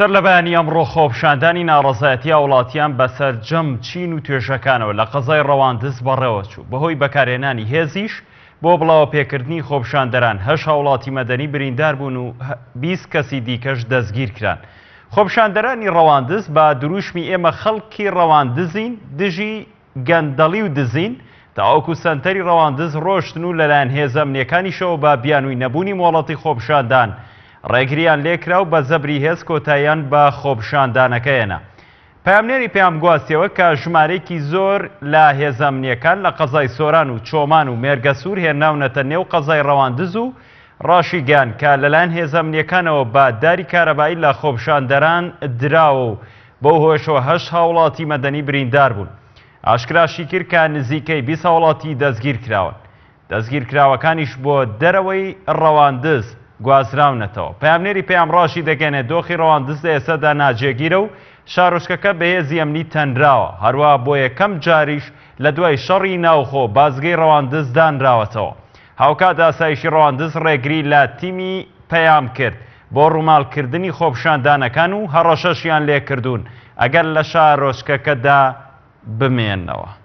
سەر لە بەیانی ئەمڕۆ خۆپشاندانی ناڕەزایەتیە وڵاتیان بەسەر جەم چین و توێژەکانەوە لە قەزای ڕەواندز بەڕێوە چوو بەهۆی بەکارهێنانی هێزیش بۆ بڵاوپێکردنی خۆپشاندەران 8 وڵاتی مەدەنی بریندار بوون و 20 کەسی دیکەش دەستگیر کران. خۆپشاندەرانی ڕەواندز بە دروشمی ئێمە خەڵکی ڕەواندزین دژی گەندەڵی و دزین تاوەکو سەنتەری ڕەواندز ڕۆشتن و لەلایەن هێزە ئەمنیەکانیشەوە بە بیانووی نەبوونی مۆڵەتی خۆپشاندان ڕێگریان لێکرا و بە زەبری هێز کۆتاییان بە خۆپشاندانەکەیەنە. پامنێری پێم گواستیەوە کە ژمارەیەکی زۆر لە هێزە ئەمنیەکان لە قەزای سۆران و چۆمان و مێرگەسوور هێناونەتە نێو قەزای ڕەواندز و ڕاشیگەیان کە لەلایەن هێزە ئەمنیەکانەوە بە داری کارەبایی لە خۆپشاندەران دراوە و بەو هۆشەوە 8 وڵاتی مەدەنی بریندار بوون. ئاشکراشی کرد کە نزیکەی 20 وڵاتی دەستگیر کراون. دەستگیرکراوەکانیش بۆ دەرەوەی ڕەواندز گوازراونەتەوە. پامنێری پێم ڕاشی دەگەنێت دۆخی ڕەواندز لە ئێستادا ناجێگیرە و شارۆچکەکە بە هێزی ئەمنی تەنراوە. هەروە بۆ یەکەم جاریش لە دوای شەڕی ناوخۆ بازگەی ڕەواندز دانراوەتەوە. هاوکات ئاسایشی ڕەواندز ڕێگری لە تیمی پەیام کرد بۆ ڕووماڵکردنی خۆپشاندانەکان و هەڕەشەشیان لێکردوون ئەگەر لە شارۆچکەکەدا بمێننەوە.